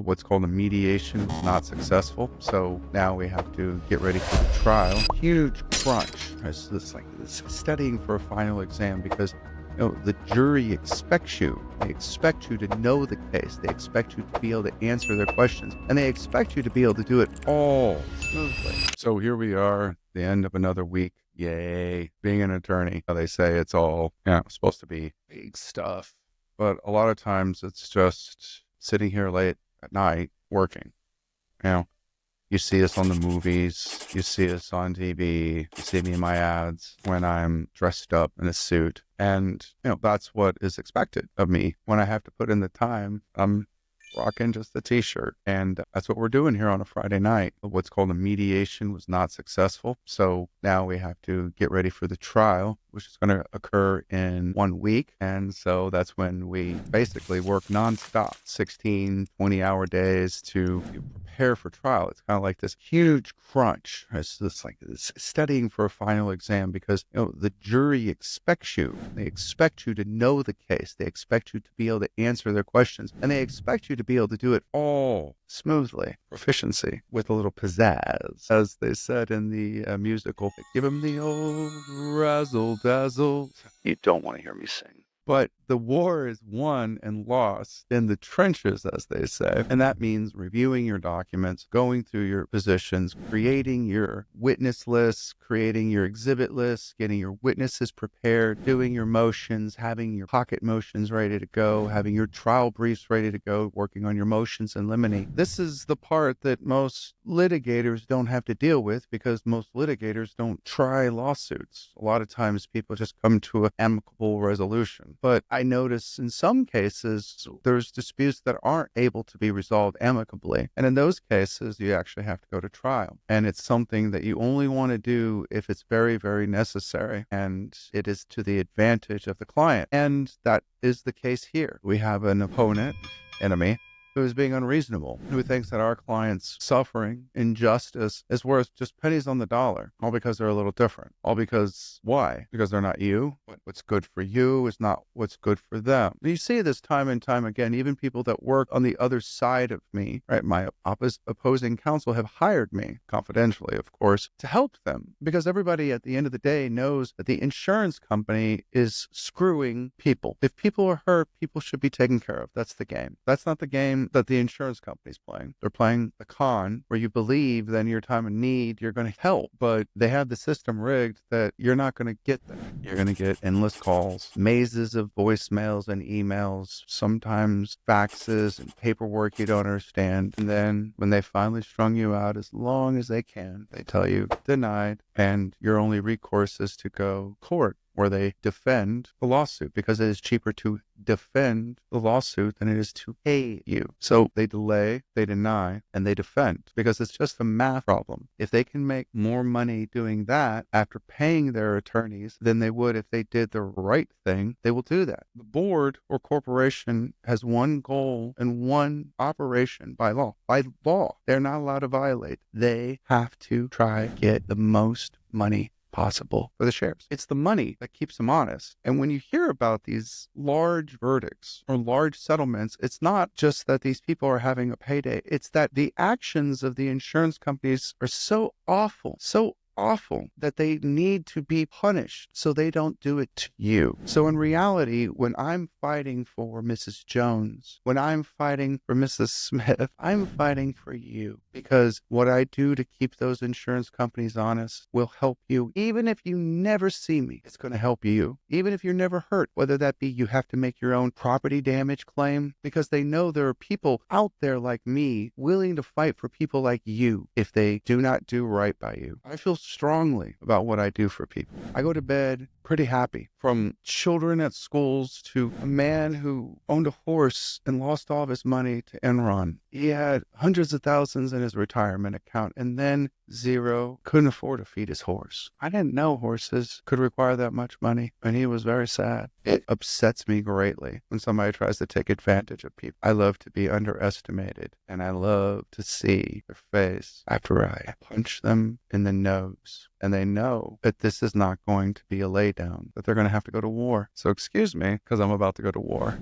What's called a mediation was not successful. So now we have to get ready for the trial. Huge crunch. It's like studying for a final exam because the jury expects you. They expect you to know the case. They expect you to be able to answer their questions. And they expect you to be able to do it all smoothly. So here we are, the end of another week. Yay. Being an attorney, they say it's all supposed to be big stuff. But a lot of times it's just sitting here late at night working. You see us on the movies, you see us on TV, you see me in my ads when I'm dressed up in a suit. And, that's what is expected of me. When I have to put in the time, I'm rocking just a t-shirt. And that's what we're doing here on a Friday night. What's called a mediation was not successful. So now we have to get ready for the trial, which is going to occur in 1 week. And so that's when we basically work nonstop, 16, 20-hour days to prepare for trial. It's kind of like this huge crunch. It's like studying for a final exam because, the jury expects you. They expect you to know the case. They expect you to be able to answer their questions. And they expect you to be able to do it all smoothly. Proficiency with a little pizzazz, as they said in the musical. Give him the old razzle dazzle. You don't want to hear me sing. But the war is won and lost in the trenches, as they say. And that means reviewing your documents, going through your positions, creating your witness lists, creating your exhibit lists, getting your witnesses prepared, doing your motions, having your pocket motions ready to go, having your trial briefs ready to go, working on your motions in limine. This is the part that most litigators don't have to deal with because most litigators don't try lawsuits. A lot of times people just come to an amicable resolution. But I notice in some cases, there's disputes that aren't able to be resolved amicably. And in those cases, you actually have to go to trial. And it's something that you only want to do if it's very, very necessary. And it is to the advantage of the client. And that is the case here. We have an opponent, enemy, who is being unreasonable, who thinks that our client's suffering, injustice is worth just pennies on the dollar, all because they're a little different. All because, why? Because they're not you. What's good for you is not what's good for them. You see this time and time again. Even people that work on the other side of me, right? My opposing counsel have hired me, confidentially, of course, to help them. Because everybody at the end of the day knows that the insurance company is screwing people. If people are hurt, people should be taken care of. That's the game. That's not the game that the insurance company's playing. They're playing the con where you believe that in your time of need, you're going to help, but they have the system rigged that you're not going to get that. You're going to get endless calls, mazes of voicemails and emails, sometimes faxes and paperwork you don't understand. And then when they finally strung you out as long as they can, they tell you denied, and your only recourse is to go court, where they defend the lawsuit because it is cheaper to defend the lawsuit than it is to pay you. So they delay, they deny, and they defend because it's just a math problem. If they can make more money doing that after paying their attorneys than they would if they did the right thing, they will do that. The board or corporation has one goal and one operation by law. By law, they're not allowed to violate. They have to try to get the most money possible for the shares. It's the money that keeps them honest. And when you hear about these large verdicts or large settlements, it's not just that these people are having a payday. It's that the actions of the insurance companies are so awful that they need to be punished so they don't do it to you. So in reality, when I'm fighting for Mrs. Jones, when I'm fighting for Mrs. Smith, I'm fighting for you because what I do to keep those insurance companies honest will help you. Even if you never see me, it's going to help you. Even if you're never hurt, whether that be you have to make your own property damage claim because they know there are people out there like me willing to fight for people like you if they do not do right by you. I feel strongly about what I do for people. I go to bed pretty happy, from children at schools to a man who owned a horse and lost all of his money to Enron. He had hundreds of thousands in his retirement account and then zero, couldn't afford to feed his horse. I didn't know horses could require that much money, and he was very sad. It upsets me greatly when somebody tries to take advantage of people. I love to be underestimated, and I love to see their face after I punch them in the nose. And they know that this is not going to be a lay down, that they're going to have to go to war. So excuse me, because I'm about to go to war.